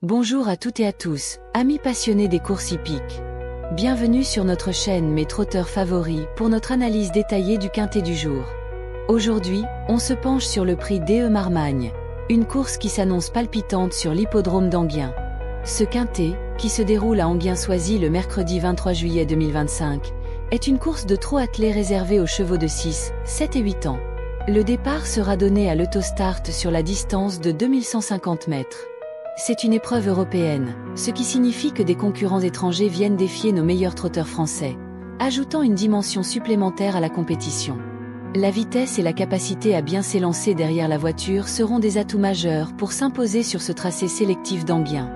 Bonjour à toutes et à tous, amis passionnés des courses hippiques. Bienvenue sur notre chaîne Mes trotteurs favoris pour notre analyse détaillée du quintet du jour. Aujourd'hui, on se penche sur le prix DE Marmagne, une course qui s'annonce palpitante sur l'hippodrome d'Enghien. Ce quintet, qui se déroule à Enghien-Soisy le mercredi 23 juillet 2025, est une course de trot attelé réservée aux chevaux de 6, 7 et 8 ans. Le départ sera donné à l'autostart sur la distance de 2150 mètres. C'est une épreuve européenne, ce qui signifie que des concurrents étrangers viennent défier nos meilleurs trotteurs français, ajoutant une dimension supplémentaire à la compétition. La vitesse et la capacité à bien s'élancer derrière la voiture seront des atouts majeurs pour s'imposer sur ce tracé sélectif d'Enghien.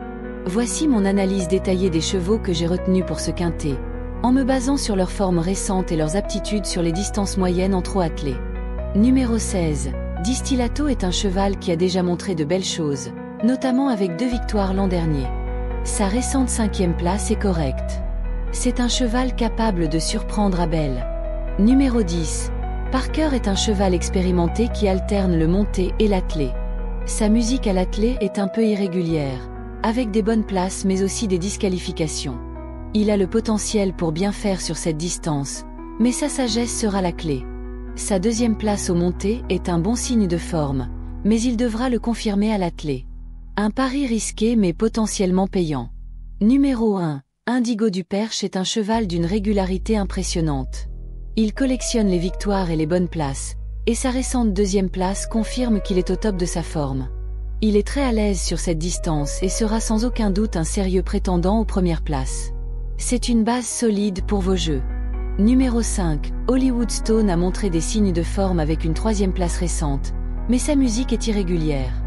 Voici mon analyse détaillée des chevaux que j'ai retenus pour ce quintet, en me basant sur leur forme récente et leurs aptitudes sur les distances moyennes en trot attelé. Numéro 16, Distillato est un cheval qui a déjà montré de belles choses, notamment avec 2 victoires l'an dernier. Sa récente 5e place est correcte. C'est un cheval capable de surprendre à belle. Numéro 10. Parker est un cheval expérimenté qui alterne le monté et l'attelé. Sa musique à l'attelé est un peu irrégulière, avec des bonnes places mais aussi des disqualifications. Il a le potentiel pour bien faire sur cette distance, mais sa sagesse sera la clé. Sa 2e place au monté est un bon signe de forme, mais il devra le confirmer à l'attelé. Un pari risqué mais potentiellement payant. Numéro 1. Indigo du Perche est un cheval d'une régularité impressionnante. Il collectionne les victoires et les bonnes places, et sa récente 2e place confirme qu'il est au top de sa forme. Il est très à l'aise sur cette distance et sera sans aucun doute un sérieux prétendant aux premières places. C'est une base solide pour vos jeux. Numéro 5. Hollywood Stone a montré des signes de forme avec une 3e place récente, mais sa musique est irrégulière.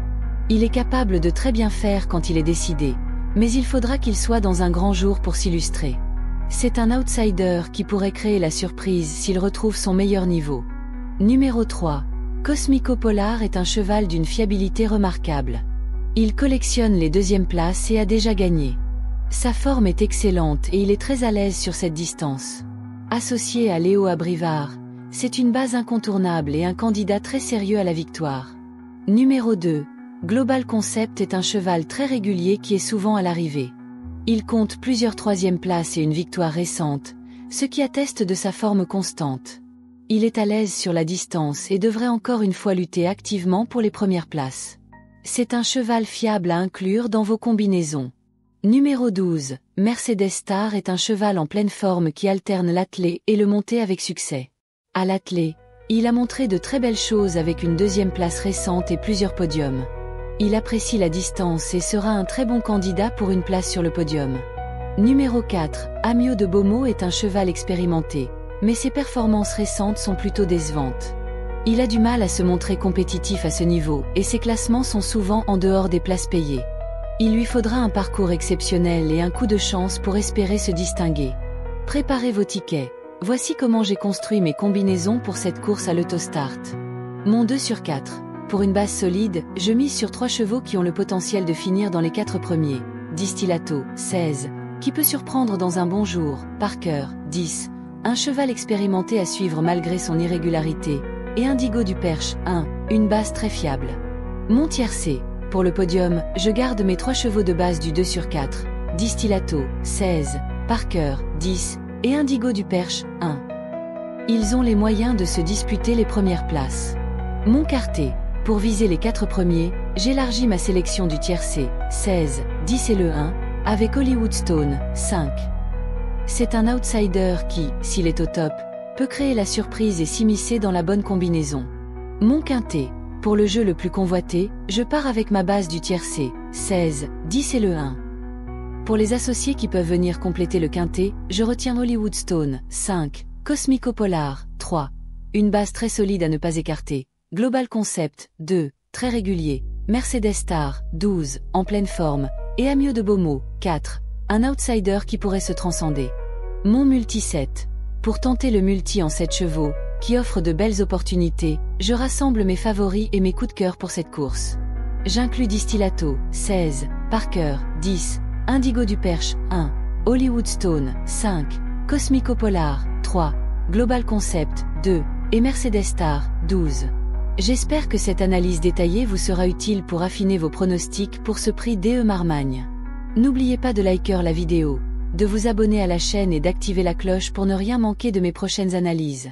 Il est capable de très bien faire quand il est décidé, mais il faudra qu'il soit dans un grand jour pour s'illustrer. C'est un outsider qui pourrait créer la surprise s'il retrouve son meilleur niveau. Numéro 3. Cosmico Polar est un cheval d'une fiabilité remarquable. Il collectionne les 2e places et a déjà gagné. Sa forme est excellente et il est très à l'aise sur cette distance. Associé à Léo Abrivard, c'est une base incontournable et un candidat très sérieux à la victoire. Numéro 2. Global Concept est un cheval très régulier qui est souvent à l'arrivée. Il compte plusieurs 3e places et une victoire récente, ce qui atteste de sa forme constante. Il est à l'aise sur la distance et devrait encore une fois lutter activement pour les premières places. C'est un cheval fiable à inclure dans vos combinaisons. Numéro 12. Mercedes Star est un cheval en pleine forme qui alterne l'attelé et le monté avec succès. À l'attelé, il a montré de très belles choses avec une 2e place récente et plusieurs podiums. Il apprécie la distance et sera un très bon candidat pour une place sur le podium. Numéro 4. Amio de Beaumont est un cheval expérimenté, mais ses performances récentes sont plutôt décevantes. Il a du mal à se montrer compétitif à ce niveau et ses classements sont souvent en dehors des places payées. Il lui faudra un parcours exceptionnel et un coup de chance pour espérer se distinguer. Préparez vos tickets. Voici comment j'ai construit mes combinaisons pour cette course à l'autostart. Mon 2 sur 4. Pour une base solide, je mise sur 3 chevaux qui ont le potentiel de finir dans les 4 premiers. Distillato, 16, qui peut surprendre dans un bon jour. Parker, 10, un cheval expérimenté à suivre malgré son irrégularité. Et Indigo du Perche, 1, une base très fiable. Mon tiercé. Pour le podium, je garde mes 3 chevaux de base du 2 sur 4. Distillato, 16, Parker, 10, et Indigo du Perche, 1. Ils ont les moyens de se disputer les premières places. Mon quartet. Pour viser les 4 premiers, j'élargis ma sélection du tiercé, 16, 10 et le 1, avec Hollywood Stone, 5. C'est un outsider qui, s'il est au top, peut créer la surprise et s'immiscer dans la bonne combinaison. Mon quintet. Pour le jeu le plus convoité, je pars avec ma base du tiercé, 16, 10 et le 1. Pour les associés qui peuvent venir compléter le quintet, je retiens Hollywood Stone, 5, Cosmico Polar, 3. Une base très solide à ne pas écarter. Global Concept, 2, très régulier, Mercedes Star, 12, en pleine forme, et Amio de Beaumont, 4, un outsider qui pourrait se transcender. Mon multi 7. Pour tenter le multi en 7 chevaux, qui offre de belles opportunités, je rassemble mes favoris et mes coups de cœur pour cette course. J'inclus Distillato, 16, Parker, 10, Indigo du Perche, 1, Hollywood Stone, 5, Cosmico Polar, 3, Global Concept, 2, et Mercedes Star, 12. J'espère que cette analyse détaillée vous sera utile pour affiner vos pronostics pour ce prix DE Marmagne. N'oubliez pas de liker la vidéo, de vous abonner à la chaîne et d'activer la cloche pour ne rien manquer de mes prochaines analyses.